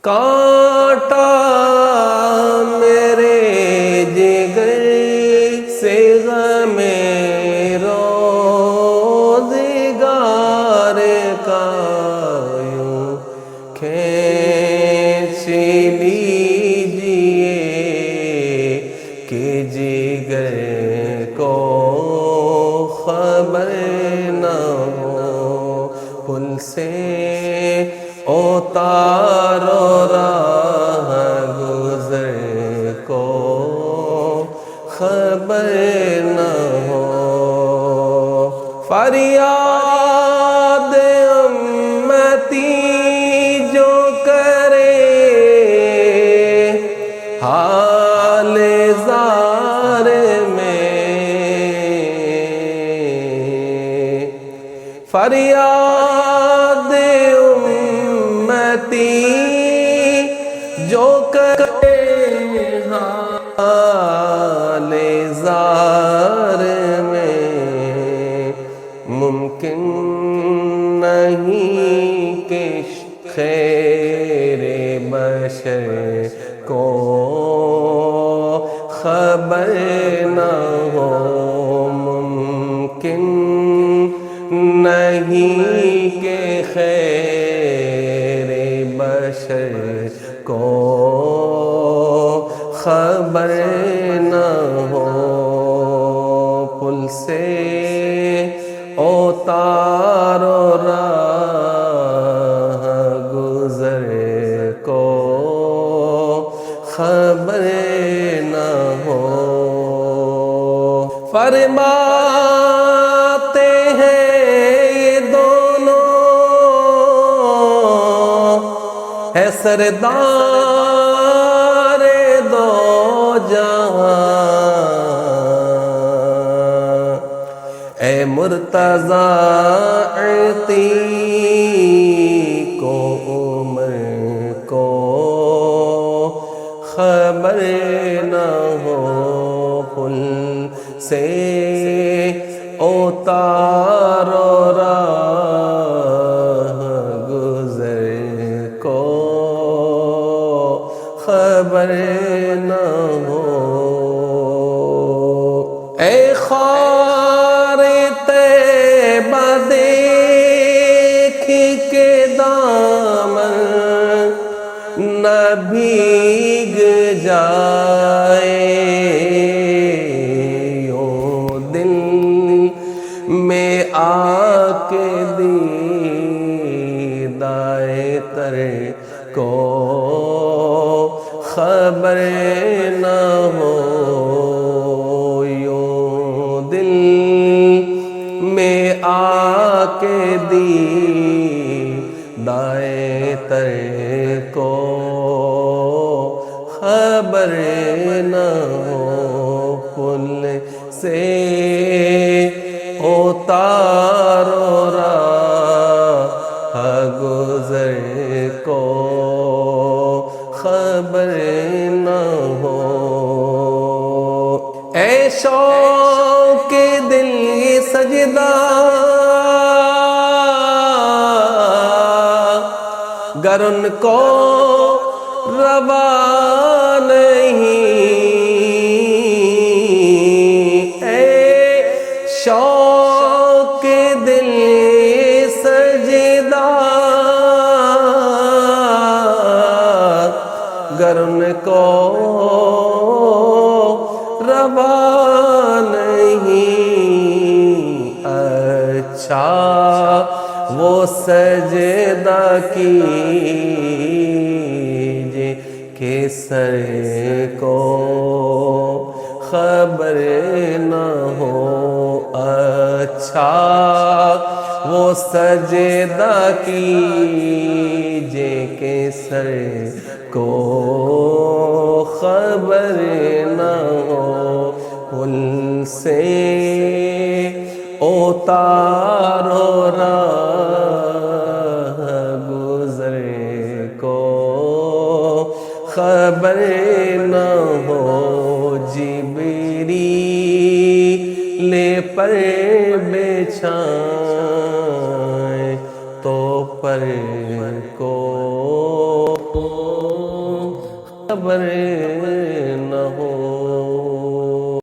کانٹا میرے جگر سے غم روزگار کا یوں کھینچ لیجئے کہ جگر کو خبر نہ ہو پل سے اتارو راہ گزر کو خبر نہ ہو فریاد امتی جو کرے حال زار میں فریاد جو کرے حال زار میں ممکن نہیں کہ خیر بشر کو خبر نہ ہو ممکن نہیں کہ خیر بشر کو خبر نہ ہو پل سے اتارو راہ گزر کو خبر نہ ہو فرماتے ہیں یہ دونوں ہے سردار دو جہاں اے مرتضی عطی کو عمر کو خبر نہ ہو پل سے اتارو راہ گزر کو خبر نہ ہو اے خار طیبہ دیکھ کے دامن نہ بھیگ جائے یوں دل میں آ کے دیدائے تر کو خبر نہ ہو یوں دل میں آ کے دیدائے تر کو خبر نہ ہو پل سے اتارو راہ گزر کو خبر نہ ہو اے شوق دل سجدہ گر ان کو روا نہیں اے شوق دل سجدہ گر ان کو روا نہیں اچھا وہ سجدہ کیجئے کہ سر کو خبر نہ ہو اچھا وہ سجدہ کیجئے کہ سر کو خبر نہ ہو پل سے اتارو راہ گزر کو خبر نہ ہو جبریل پر بچھائیں تو پر کو خبر نہ ہو